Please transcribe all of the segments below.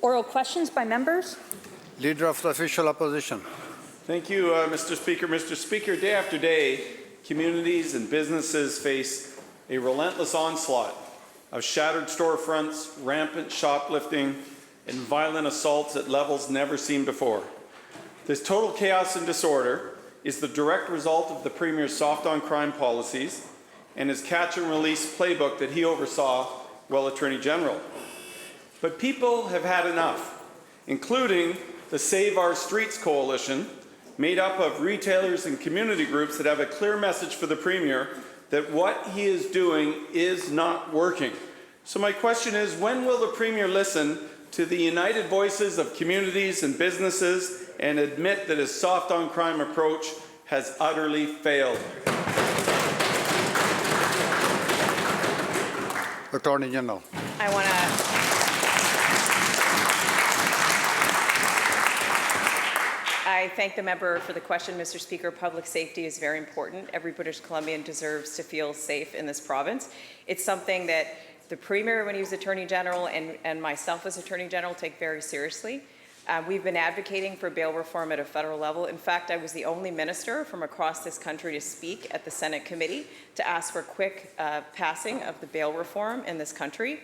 Oral questions by members. Leader of the Official Opposition. Thank you, Mr. Speaker. Mr. Speaker, day after day, communities and businesses face a relentless onslaught of shattered storefronts, rampant shoplifting, and violent assaults at levels never seen before. This total chaos and disorder is the direct result of the Premier's soft-on-crime policies and his catch-and-release playbook that he oversaw while Attorney General. But people have had enough, including the Save Our Streets Coalition, made up of retailers and community groups that have a clear message for the Premier that what he is doing is not working. So my question is, when will the Premier listen to the united voices of communities and businesses and admit that his soft-on-crime approach has utterly failed? Attorney General. I thank the member for the question, Mr. Speaker. Public safety is very important. Every British Columbian deserves to feel safe in this province. It's something that the Premier, when he was Attorney General, and myself as Attorney General take very seriously. We've been advocating for bail reform at a federal level. In fact, I was the only minister from across this country to speak at the Senate committee to ask for quick passing of the bail reform in this country.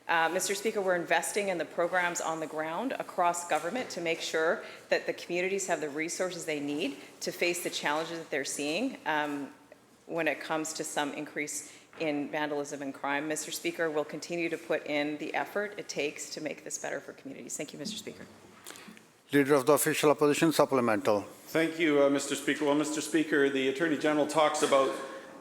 Mr. Speaker, we're investing in the programs on the ground across government to make sure that the communities have the resources they need to face the challenges that they're seeing when it comes to some increase in vandalism and crime. Mr. Speaker, we'll continue to put in the effort it takes to make this better for communities. Thank you, Mr. Speaker. Leader of the Official Opposition, supplemental. Thank you, Mr. Speaker. Well, Mr. Speaker, the Attorney General talks about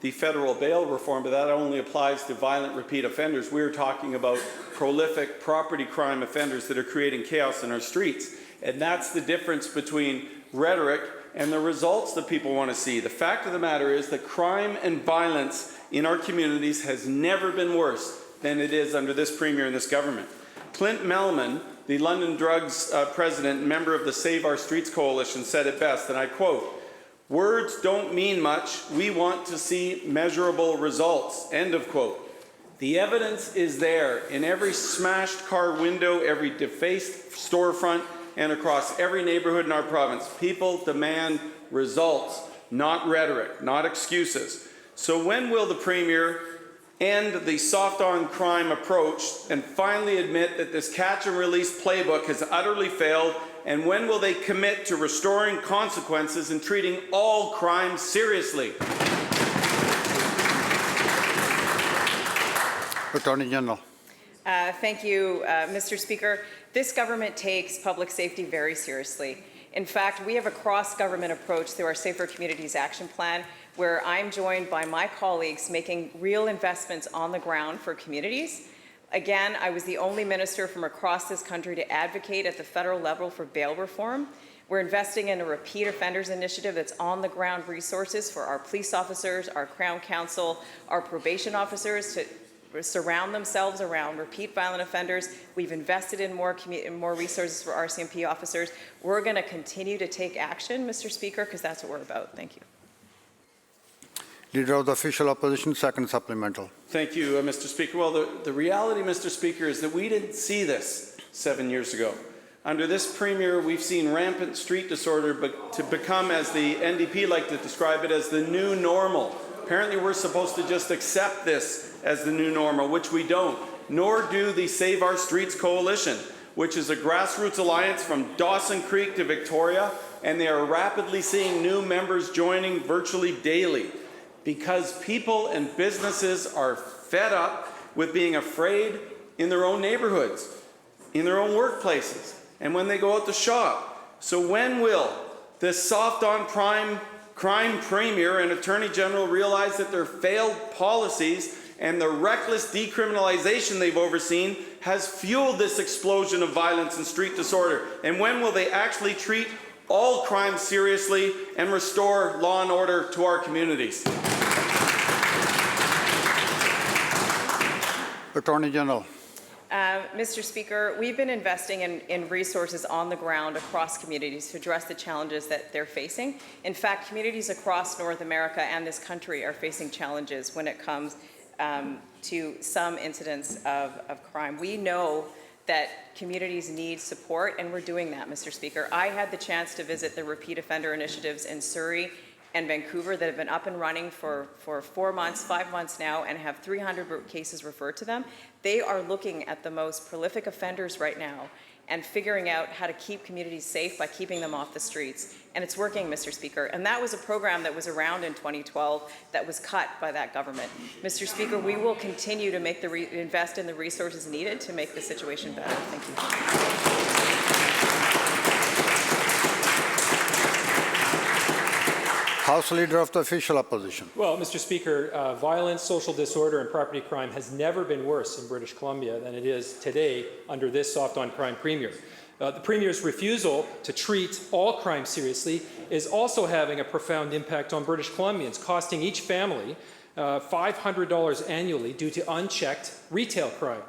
the federal bail reform, but that only applies to violent repeat offenders. We're talking about prolific property crime offenders that are creating chaos in our streets. And that's the difference between rhetoric and the results that people want to see. The fact of the matter is that crime and violence in our communities has never been worse than it is under this Premier and this government. Clint Melman, the London Drugs president and member of the Save Our Streets Coalition, said it best, and I quote, "Words don't mean much. We want to see measurable results." End of quote. The evidence is there in every smashed car window, every defaced storefront, and across every neighborhood in our province. People demand results, not rhetoric, not excuses. So when will the Premier end the soft-on-crime approach and finally admit that this catch-and-release playbook has utterly failed? And when will they commit to restoring consequences and treating all crime seriously? Attorney General. Thank you, Mr. Speaker. This government takes public safety very seriously. In fact, we have a cross-government approach through our Safer Communities Action Plan, where I'm joined by my colleagues making real investments on the ground for communities. Again, I was the only minister from across this country to advocate at the federal level for bail reform. We're investing in a repeat offenders initiative that's on the ground resources for our police officers, our Crown Counsel, our probation officers to surround themselves around repeat violent offenders. We've invested in more resources for RCMP officers. We're going to continue to take action, Mr. Speaker, because that's what we're about. Thank you. Leader of the Official Opposition, second supplemental. Thank you, Mr. Speaker. Well, the reality, Mr. Speaker, is that we didn't see this 7 years ago. Under this Premier, we've seen rampant street disorder to become, as the NDP like to describe it, as the new normal. Apparently, we're supposed to just accept this as the new normal, which we don't, nor do the Save Our Streets Coalition, which is a grassroots alliance from Dawson Creek to Victoria, and they are rapidly seeing new members joining virtually daily, because people and businesses are fed up with being afraid in their own neighborhoods, in their own workplaces, and when they go out to shop. So when will this soft-on-crime Premier and Attorney General realize that their failed policies and the reckless decriminalization they've overseen has fueled this explosion of violence and street disorder? And when will they actually treat all crime seriously and restore law and order to our communities? Attorney General. Mr. Speaker, we've been investing in resources on the ground across communities to address the challenges that they're facing. In fact, communities across North America and this country are facing challenges when it comes to some incidents of crime. We know that communities need support, and we're doing that, Mr. Speaker. I had the chance to visit the repeat offender initiatives in Surrey and Vancouver that have been up and running for 4 months, 5 months now, and have 300 cases referred to them. They are looking at the most prolific offenders right now and figuring out how to keep communities safe by keeping them off the streets. And it's working, Mr. Speaker. And that was a program that was around in 2012 that was cut by that government. Mr. Speaker, we will continue to make invest in the resources needed to make the situation better. Thank you. House Leader of the Official Opposition. Well, Mr. Speaker, violence, social disorder, and property crime has never been worse in British Columbia than it is today under this soft-on-crime premier. The Premier's refusal to treat all crime seriously is also having a profound impact on British Columbians, costing each family $500 annually due to unchecked retail crime.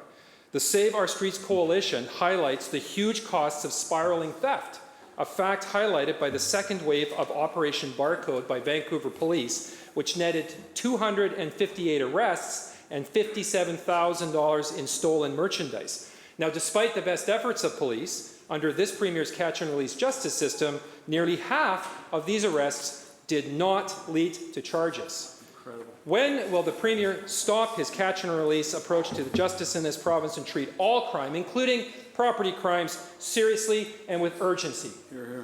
The Save Our Streets Coalition highlights the huge costs of spiraling theft, a fact highlighted by the second wave of Operation Barcode by Vancouver Police, which netted 258 arrests and $57,000 in stolen merchandise. Now, despite the best efforts of police, under this Premier's catch-and-release justice system, nearly half of these arrests did not lead to charges. Incredible. When will the Premier stop his catch-and-release approach to the justice in this province and treat all crime, including property crimes, seriously and with urgency? Hear, hear.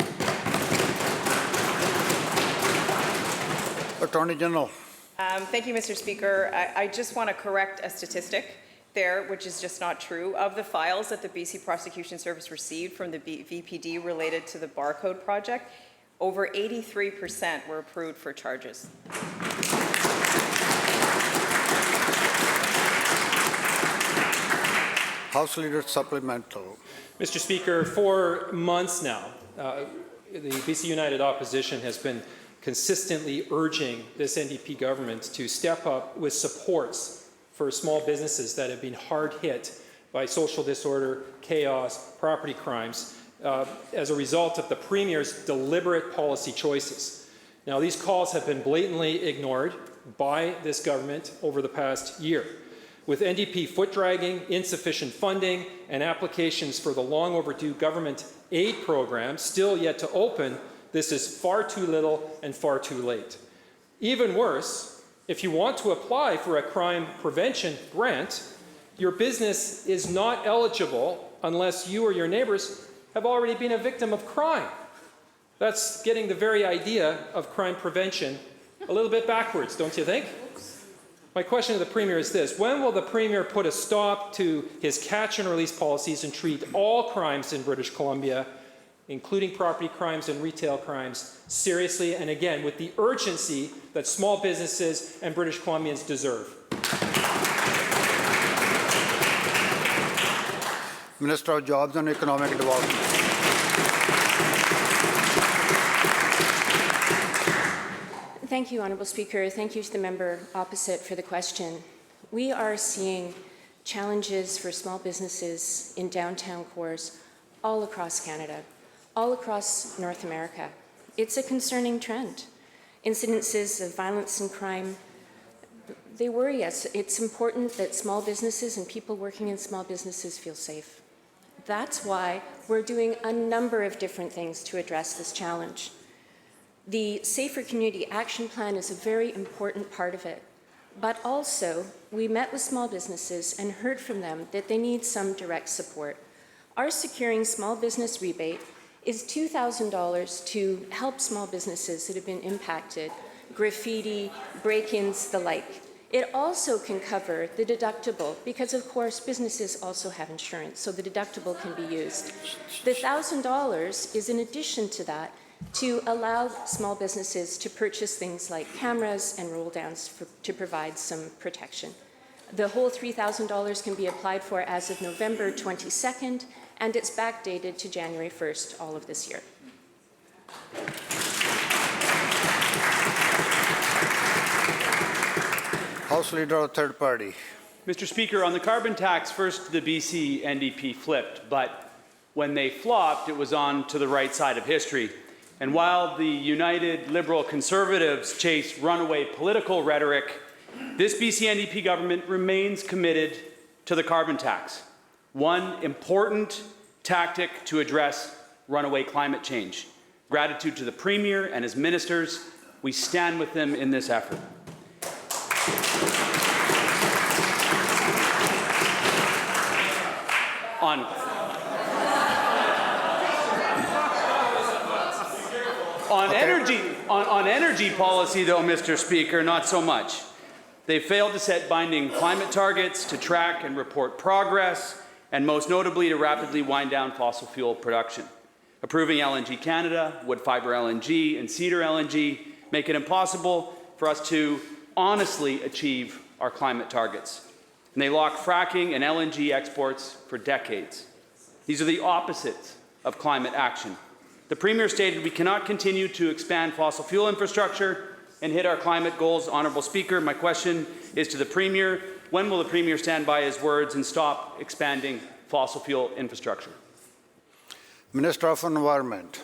Attorney General. Thank you, Mr. Speaker. I just want to correct a statistic there, which is just not true. Of the files that the BC Prosecution Service received from the VPD related to the Barcode project, over 83% were approved for charges. House Leader Supplemental. Mr. Speaker, for months now, the BC United Opposition has been consistently urging this NDP government to step up with supports for small businesses that have been hard hit by social disorder, chaos, property crimes, as a result of the Premier's deliberate policy choices. Now, these calls have been blatantly ignored by this government over the past year. With NDP foot-dragging, insufficient funding, and applications for the long overdue government aid program still yet to open, this is far too little and far too late. Even worse, if you want to apply for a crime prevention grant, your business is not eligible unless you or your neighbors have already been a victim of crime. That's getting the very idea of crime prevention a little bit backwards, don't you think? My question to the Premier is this: when will the Premier put a stop to his catch-and-release policies and treat all crimes in British Columbia, including property crimes and retail crimes, seriously and again with the urgency that small businesses and British Columbians deserve? Minister of Jobs and Economic Development. Thank you, Honourable Speaker. Thank you to the member opposite for the question. We are seeing challenges for small businesses in downtown cores all across Canada, all across North America. It's a concerning trend. Incidences of violence and crime, they worry us. It's important that small businesses and people working in small businesses feel safe. That's why we're doing a number of different things to address this challenge. The Safer Community Action Plan is a very important part of it, but also we met with small businesses and heard from them that they need some direct support. Our Securing Small Business Rebate is $2,000 to help small businesses that have been impacted, graffiti, break-ins, the like. It also can cover the deductible because, of course, businesses also have insurance, so the deductible can be used. The $1,000 is in addition to that to allow small businesses to purchase things like cameras and roll downs to provide some protection. The whole $3,000 can be applied for as of November 22nd, and it's backdated to January 1st, all of this year. House Leader of Third Party. Mr. Speaker, on the carbon tax, first the BC NDP flipped, but when they flopped, it was on to the right side of history. And while the United Liberal Conservatives chase runaway political rhetoric, this BC NDP government remains committed to the carbon tax. one important tactic to address runaway climate change. Gratitude to the Premier and his ministers. We stand with them in this effort. On energy policy, though, Mr. Speaker, not so much. They failed to set binding climate targets, to track and report progress, and most notably to rapidly wind down fossil fuel production. Approving LNG Canada, Woodfibre LNG, and Cedar LNG make it impossible for us to honestly achieve our climate targets. And they lock fracking and LNG exports for decades. These are the opposites of climate action. The Premier stated we cannot continue to expand fossil fuel infrastructure and hit our climate goals. Honourable Speaker, my question is to the Premier. When will the Premier stand by his words and stop expanding fossil fuel infrastructure? Minister of Environment.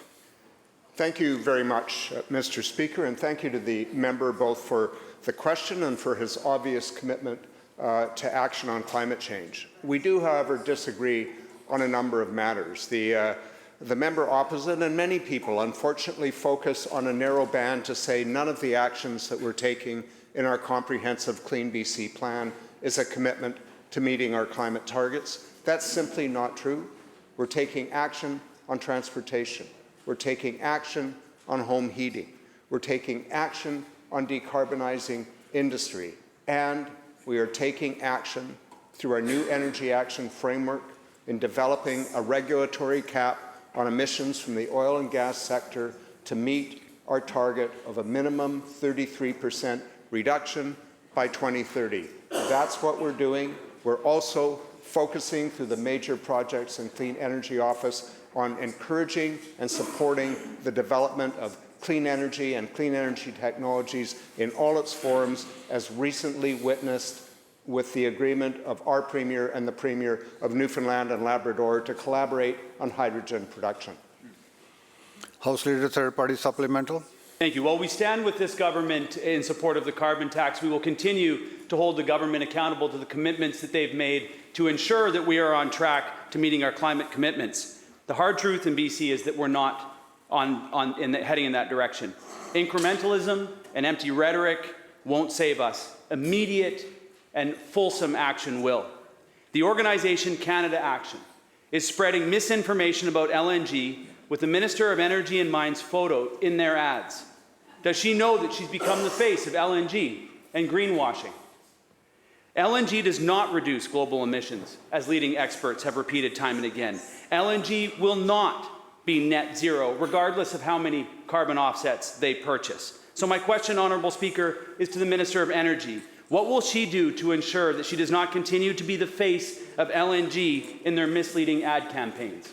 Thank you very much, Mr. Speaker, and thank you to the member both for the question and for his obvious commitment to action on climate change. We do, however, disagree on a number of matters. The member opposite and many people, unfortunately, focus on a narrow band to say none of the actions that we're taking in our comprehensive Clean BC plan is a commitment to meeting our climate targets. That's simply not true. We're taking action on transportation. We're taking action on home heating. We're taking action on decarbonizing industry. And we are taking action through our new Energy Action Framework in developing a regulatory cap on emissions from the oil and gas sector to meet our target of a minimum 33% reduction by 2030. That's what we're doing. We're also focusing through the major projects and Clean Energy Office on encouraging and supporting the development of clean energy and clean energy technologies in all its forms, as recently witnessed with the agreement of our Premier and the Premier of Newfoundland and Labrador to collaborate on hydrogen production. House Leader, third party supplemental. Thank you. While we stand with this government in support of the carbon tax, we will continue to hold the government accountable to the commitments that they've made to ensure that we are on track to meeting our climate commitments. The hard truth in BC is that we're not heading in that direction. Incrementalism and empty rhetoric won't save us. Immediate and fulsome action will. The organization Canada Action is spreading misinformation about LNG with the Minister of Energy and Mines photo in their ads. Does she know that she's become the face of LNG and greenwashing? LNG does not reduce global emissions, as leading experts have repeated time and again. LNG will not be net zero, regardless of how many carbon offsets they purchase. So my question, Honourable Speaker, is to the Minister of Energy. What will she do to ensure that she does not continue to be the face of LNG in their misleading ad campaigns?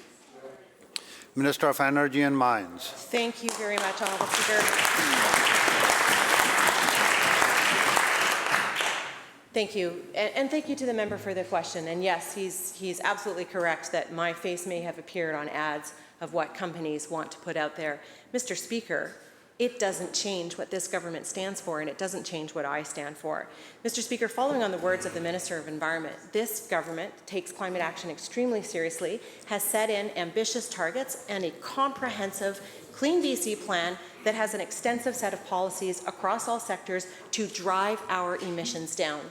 Minister of Energy and Mines. Thank you very much, Honourable Speaker. Thank you, and thank you to the member for the question. And yes, he's absolutely correct that my face may have appeared on ads of what companies want to put out there. Mr. Speaker, it doesn't change what this government stands for, and it doesn't change what I stand for. Mr. Speaker, following on the words of the Minister of Environment, this government takes climate action extremely seriously, has set in ambitious targets and a comprehensive Clean BC plan that has an extensive set of policies across all sectors to drive our emissions down.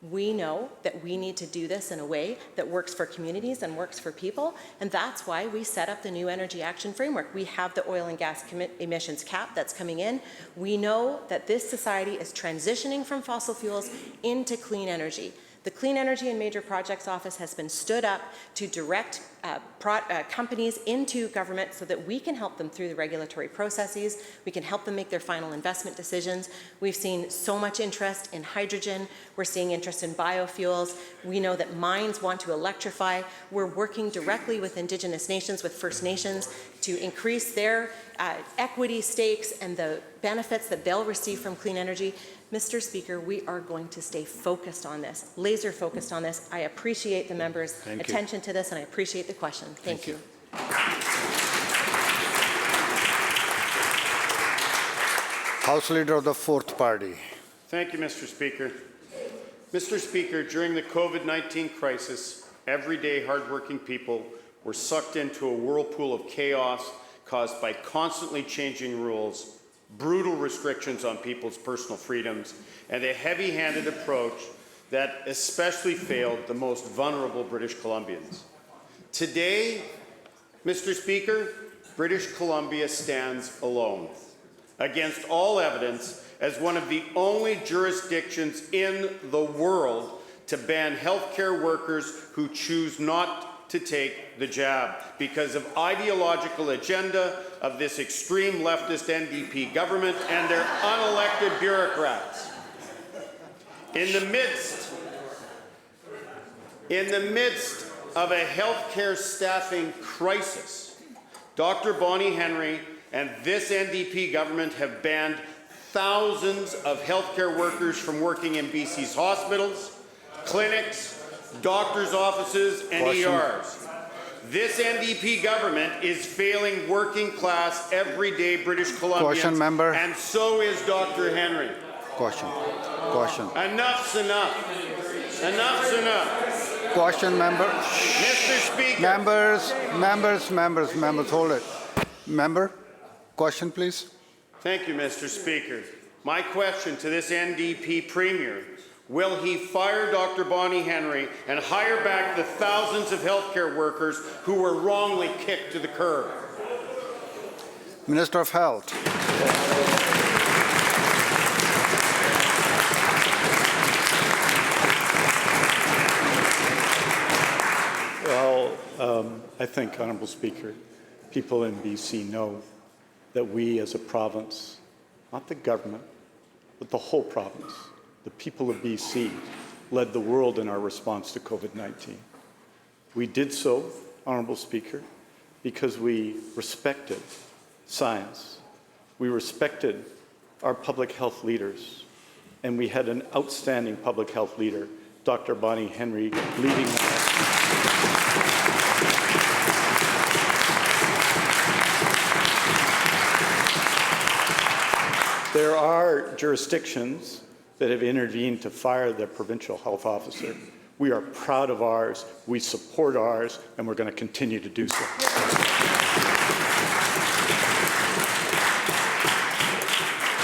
We know that we need to do this in a way that works for communities and works for people, and that's why we set up the new Energy Action Framework. We have the oil and gas emissions cap that's coming in. We know that this society is transitioning from fossil fuels into clean energy. The Clean Energy and Major Projects Office has been stood up to direct companies into government so that we can help them through the regulatory processes. We can help them make their final investment decisions. We've seen so much interest in hydrogen. We're seeing interest in biofuels. We know that mines want to electrify. We're working directly with Indigenous nations, with First Nations, to increase their equity stakes and the benefits that they'll receive from clean energy. Mr. Speaker, we are going to stay focused on this, laser focused on this. I appreciate the members' attention to this, and I appreciate the question. Thank you. House Leader of the Fourth Party. Thank you, Mr. Speaker. Mr. Speaker, during the COVID-19 crisis everyday, hardworking people were sucked into a whirlpool of chaos caused by constantly changing rules, brutal restrictions on people's personal freedoms, and a heavy-handed approach that especially failed the most vulnerable British Columbians. Today, Mr. Speaker, British Columbia stands alone against all evidence as one of the only jurisdictions in the world to ban healthcare workers who choose not to take the jab because of ideological agenda of this extreme leftist NDP government and their unelected bureaucrats. In the midst of a healthcare staffing crisis, Dr. Bonnie Henry and this NDP government have banned thousands of healthcare workers from working in BC's hospitals, clinics, doctors' offices, and ERs. This NDP government is failing working-class, everyday British Columbians, Question, member. and so is Dr. Henry. Question. Enough's enough. Enough's enough. Question, member. Mr. Speaker. Members, hold it. Member, question, please. Thank you, Mr. Speaker. My question to this NDP Premier, will he fire Dr. Bonnie Henry and hire back the thousands of healthcare workers who were wrongly kicked to the curb? Minister of Health. Well, I think, Honourable Speaker, people in BC know that we as a province, not the government, but the whole province, the people of BC, led the world in our response to COVID-19. We did so, Honourable Speaker, because we respected science, we respected our public health leaders, and we had an outstanding public health leader, Dr. Bonnie Henry, leading that. There are jurisdictions that have intervened to fire their provincial health officer. We are proud of ours, we support ours, and we're going to continue to do so.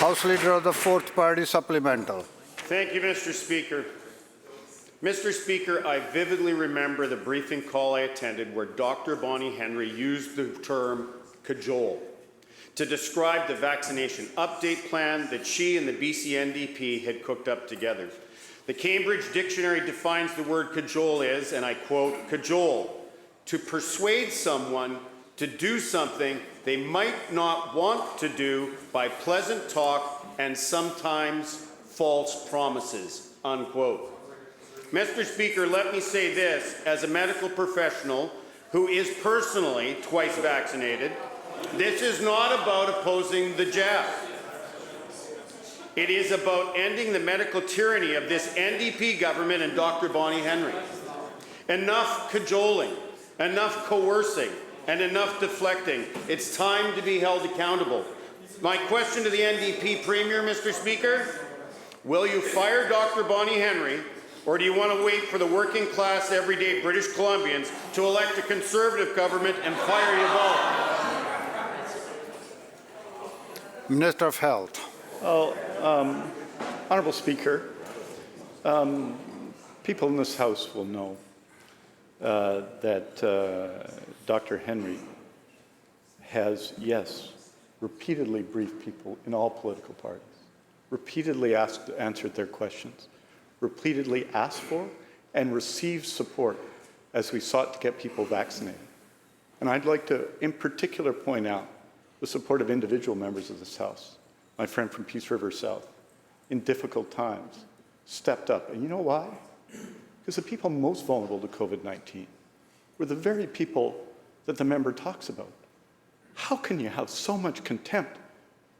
House Leader of the Fourth Party Supplemental. Thank you, Mr. Speaker. Mr. Speaker, I vividly remember the briefing call I attended where Dr. Bonnie Henry used the term cajole to describe the vaccination update plan that she and the BC NDP had cooked up together. The Cambridge Dictionary defines the word cajole as, and I quote, cajole, to persuade someone to do something they might not want to do by pleasant talk and sometimes false promises, unquote. Mr. Speaker, let me say this, as a medical professional who is personally twice vaccinated, this is not about opposing the jab. It is about ending the medical tyranny of this NDP government and Dr. Bonnie Henry. Enough cajoling, enough coercing, and enough deflecting. It's time to be held accountable. My question to the NDP Premier, Mr. Speaker, will you fire Dr. Bonnie Henry, or do you want to wait for the working class, everyday British Columbians to elect a Conservative government and fire you both? Minister of Health. Well, Honourable Speaker, people in this House will know that Dr. Henry has, yes, repeatedly briefed people in all political parties, repeatedly answered their questions, repeatedly asked for and received support as we sought to get people vaccinated. And I'd like to, in particular, point out the support of individual members of this House. My friend from Peace River South, in difficult times, stepped up. And you know why? Because the people most vulnerable to COVID-19 were the very people that the member talks about. How can you have so much contempt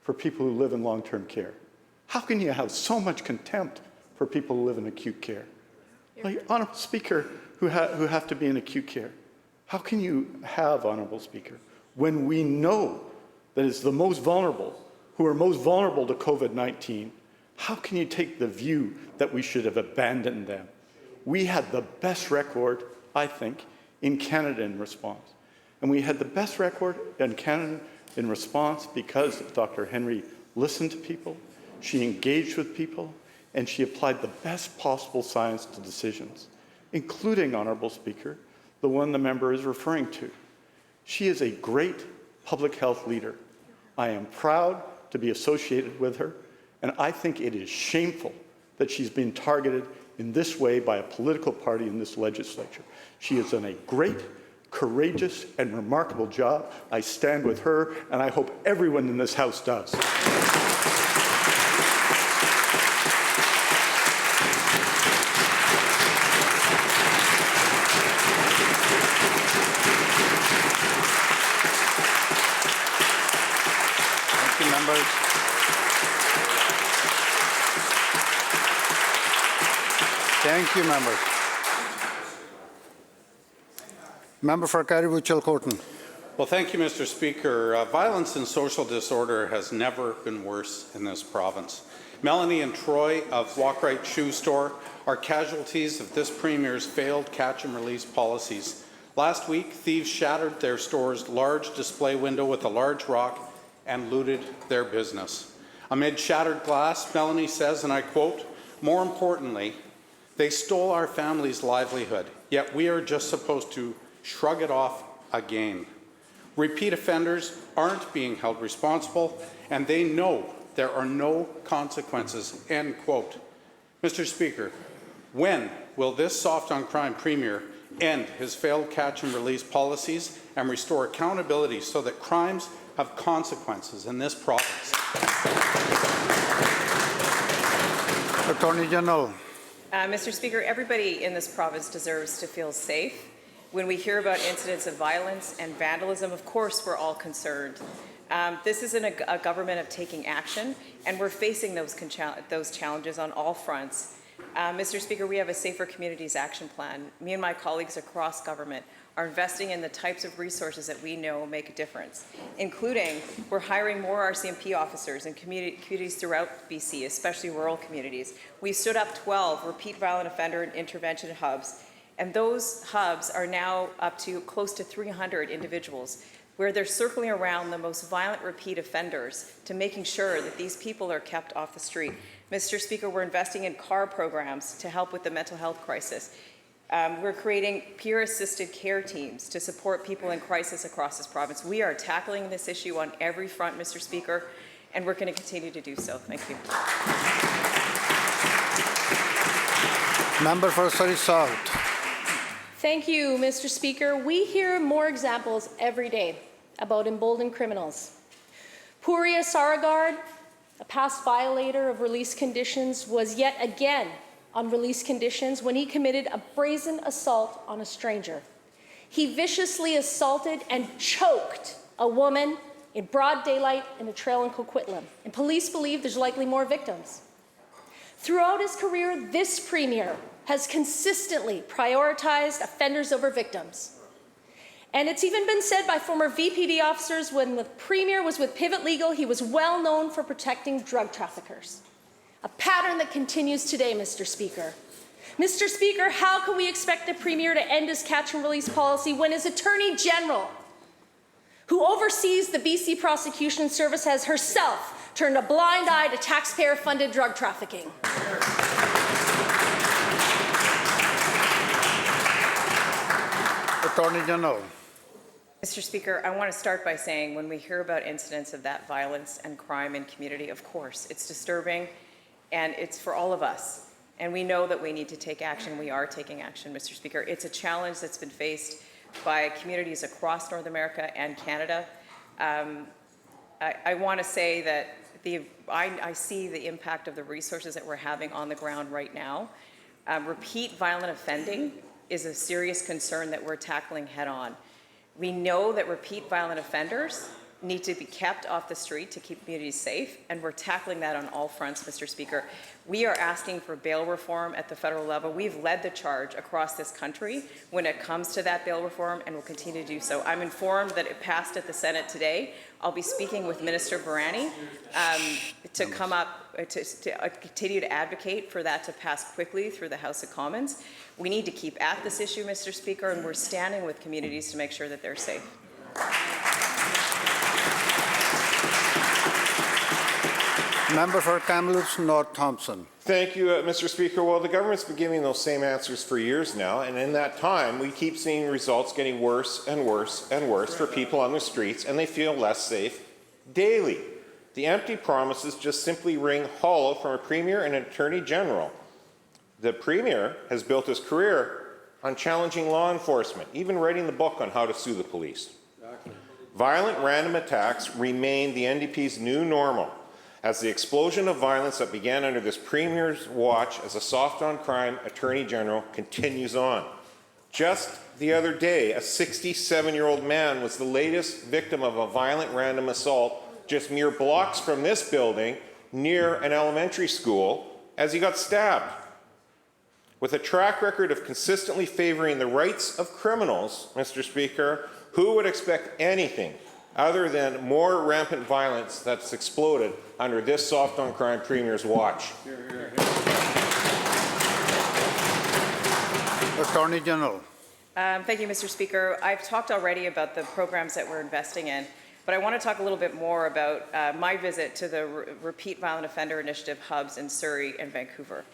for people who live in long-term care? How can you have so much contempt for people who live in acute care? Like, Honourable Speaker, who have to be in acute care. How can you have, Honourable Speaker, when we know that it's the most vulnerable, who are most vulnerable to COVID-19, how can you take the view that we should have abandoned them? We had the best record I think, in Canada in response. And we had the best record in Canada in response because Dr. Henry listened to people, she engaged with people, and she applied the best possible science to decisions, including, Honourable Speaker, the one the member is referring to. She is a great public health leader. I am proud to be associated with her, and I think it is shameful that she's been targeted in this way by a political party in this legislature. She has done a great, courageous, and remarkable job. I stand with her, and I hope everyone in this House does. Members. Thank you, members. Member for Carrick-Chilcotin. Well, thank you, Mr. Speaker. Violence and social disorder has never been worse in this province. Melanie and Troy of Walkrite Shoe Store are casualties of this Premier's failed catch-and-release policies. Last week, thieves shattered their store's large display window with a large rock and looted their business. Amid shattered glass, Melanie says, and I quote, "More importantly, they stole our family's livelihood, yet we are just supposed to shrug it off again. Repeat offenders aren't being held responsible, and they know there are no consequences," end quote. Mr. Speaker, when will this soft-on-crime Premier end his failed catch-and-release policies and restore accountability so that crimes have consequences in this province? Attorney General. Mr. Speaker, everybody in this province deserves to feel safe. When we hear about incidents of violence and vandalism, of course, we're all concerned. This isn't a government of taking action, and we're facing those challenges on all fronts. Mr. Speaker, we have a Safer Communities Action Plan. Me and my colleagues across government are investing in the types of resources that we know make a difference, including we're hiring more RCMP officers in communities throughout BC, especially rural communities. We stood up 12 repeat violent offender intervention hubs, and those hubs are now up to close to 300 individuals, where they're circling around the most violent repeat offenders to making sure that these people are kept off the street. Mr. Speaker, we're investing in CAR programs to help with the mental health crisis. We're creating peer-assisted care teams to support people in crisis across this province. We are tackling this issue on every front, Mr. Speaker, and we're going to continue to do so. Thank you. Member for Surrey South. Thank you, Mr. Speaker. We hear more examples every day about emboldened criminals. Puriya Saragard, a past violator of release conditions, was yet again on release conditions when he committed a brazen assault on a stranger. He viciously assaulted and choked a woman in broad daylight in a trail in Coquitlam, and police believe there's likely more victims. Throughout his career, this Premier has consistently prioritized offenders over victims. And it's even been said by former VPD officers when the Premier was with Pivot Legal, he was well known for protecting drug traffickers. A pattern that continues today, Mr. Speaker. Mr. Speaker, how can we expect the Premier to end his catch-and-release policy when his Attorney General, who oversees the BC Prosecution Service, has herself turned a blind eye to taxpayer-funded drug trafficking? Attorney General. Mr. Speaker, I want to start by saying when we hear about incidents of that violence and crime in community, of course, it's disturbing and it's for all of us. And we know that we need to take action. We are taking action, Mr. Speaker. It's a challenge that's been faced by communities across North America and Canada. I want to say that I see the impact of the resources that we're having on the ground right now. Repeat violent offending is a serious concern that we're tackling head on. We know that repeat violent offenders need to be kept off the street to keep communities safe, and we're tackling that on all fronts, Mr. Speaker. We are asking for bail reform at the federal level. We've led the charge across this country when it comes to that bail reform, and will continue to do so. I'm informed that it passed at the Senate today. I'll be speaking with Minister Barani to come up, to continue to advocate for that to pass quickly through the House of Commons. We need to keep at this issue, Mr. Speaker, and we're standing with communities to make sure that they're safe. Member for Kamloops North Thompson. Thank you, Mr. Speaker. Well, the government's been giving those same answers for years now, and in that time, we keep seeing results getting worse and worse and worse for people on the streets, and they feel less safe daily. The empty promises just simply ring hollow from a Premier and an Attorney General. The Premier has built his career on challenging law enforcement, even writing the book on how to sue the police. Violent random attacks remain the NDP's new normal, as the explosion of violence that began under this Premier's watch as a soft-on-crime Attorney General continues on. Just the other day, a 67-year-old man was the latest victim of a violent random assault just mere blocks from this building near an elementary school as he got stabbed. With a track record of consistently favoring the rights of criminals, Mr. Speaker, who would expect anything other than more rampant violence that's exploded under this soft-on-crime Premier's watch? Attorney General. Thank you, Mr. Speaker. I've talked already about the programs that we're investing in, but I want to talk a little bit more about my visit to the Repeat Violent Offender Initiative hubs in Surrey and Vancouver,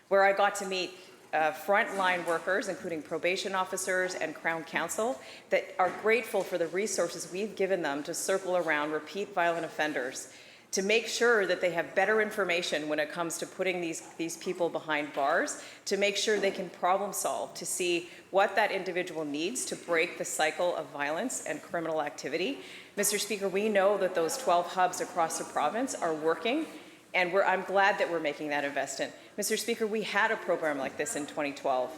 where I got to meet frontline workers, including probation officers and Crown Counsel, that are grateful for the resources we've given them to circle around repeat violent offenders, to make sure that they have better information when it comes to putting these people behind bars, to make sure they can problem solve, to see what that individual needs to break the cycle of violence and criminal activity. Mr. Speaker, we know that those 12 hubs across the province are working, and I'm glad that we're making that investment. Mr. Speaker, we had a program like this in 2012,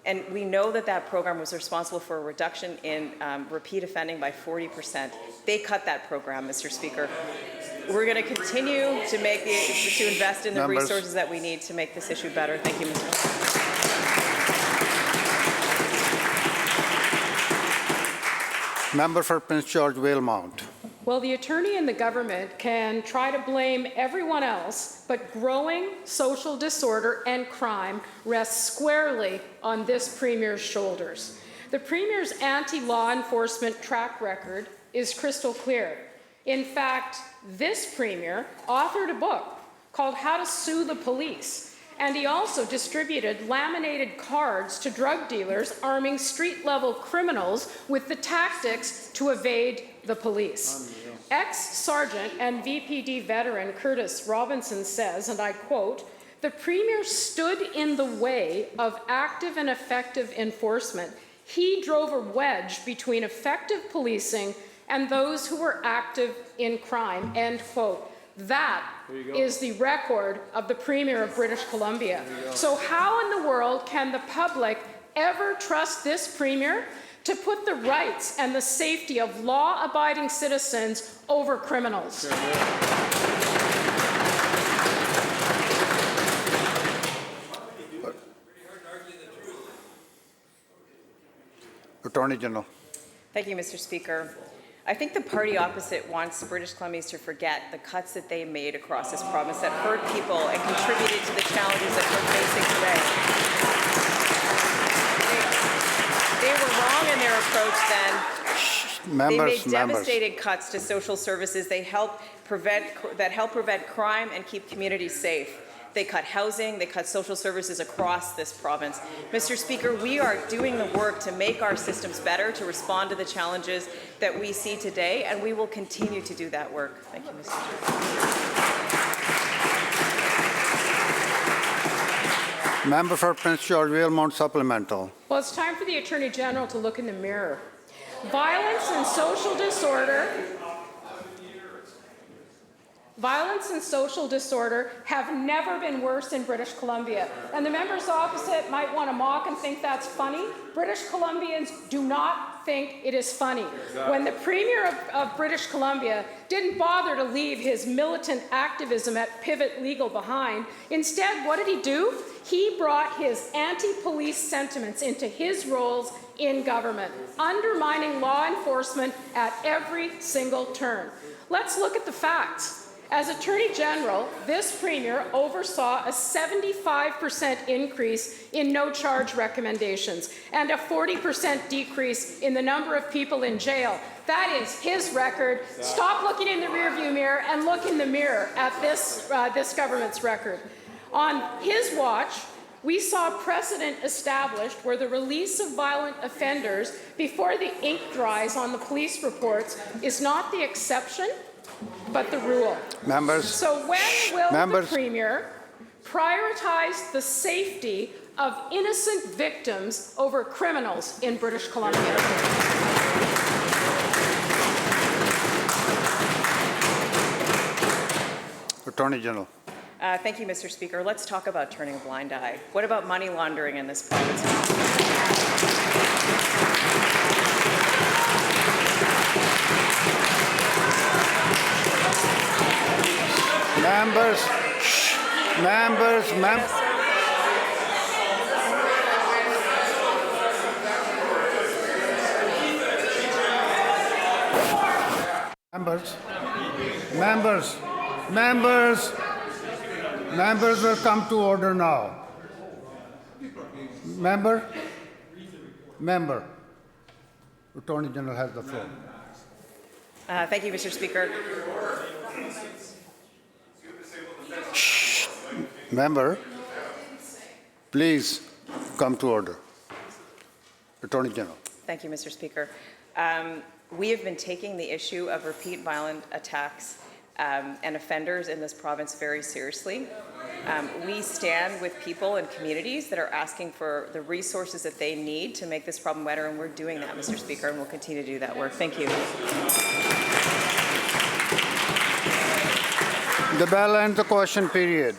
and we know that that program was responsible for a reduction in repeat offending by 40%. They cut that program, Mr. Speaker. We're going to continue to invest in the resources that we need to make this issue better. Thank you, Mr. Speaker. Member for Prince George Valemount. Well, the attorney and the government can try to blame everyone else, but growing social disorder and crime rests squarely on this Premier's shoulders. The Premier's anti-law enforcement track record is crystal clear. In fact, this Premier authored a book called How to Sue the Police, and he also distributed laminated cards to drug dealers arming street-level criminals with the tactics to evade the police. Ex-Sergeant and VPD veteran Curtis Robinson says, and I quote, "The Premier stood in the way of active and effective enforcement. He drove a wedge between effective policing and those who were active in crime," end quote. That is the record of the Premier of British Columbia. So how in the world can the public ever trust this Premier to put the rights and the safety of law-abiding citizens over criminals? Attorney General. Thank you, Mr. Speaker. I think the party opposite wants British Columbians to forget the cuts that they made across this province that hurt people and contributed to the challenges that we're facing today. They were wrong in their approach then. They made devastating cuts to social services. They help prevent crime and keep communities safe. They cut housing, they cut social services across this province. Mr. Speaker, we are doing the work to make our systems better, to respond to the challenges that we see today, and we will continue to do that work. Thank you, Mr. Speaker. Member for Prince George Valemount supplemental. Well, it's time for the Attorney General to look in the mirror. Violence and social disorder have never been worse in British Columbia. And the members opposite might want to mock and think that's funny. British Columbians do not think it is funny when the Premier of British Columbia didn't bother to leave his militant activism at Pivot Legal behind. Instead, what did he do? He brought his anti-police sentiments into his roles in government, undermining law enforcement at every single turn. Let's look at the facts. As Attorney General, this Premier oversaw a 75% increase in no-charge recommendations and a 40% decrease in the number of people in jail. That is his record. Stop looking in the rearview mirror and look in the mirror at this government's record. On his watch, we saw precedent established where the release of violent offenders before the ink dries on the police reports is not the exception, but the rule. Members. So when will Members. the Premier prioritize the safety of innocent victims over criminals in British Columbia? Attorney General. Thank you, Mr. Speaker. Let's talk about turning a blind eye. What about money laundering in this province? Members. Members will come to order now. Member. Attorney General has the floor. Thank you, Mr. Speaker. Member, please come to order. Attorney General. Thank you, Mr. Speaker. We have been taking the issue of repeat violent attacks and offenders in this province very seriously. We stand with people and communities that are asking for the resources that they need to make this problem better, and we're doing that, Mr. Speaker, and we'll continue to do that work. Thank you. The bell ends the question period.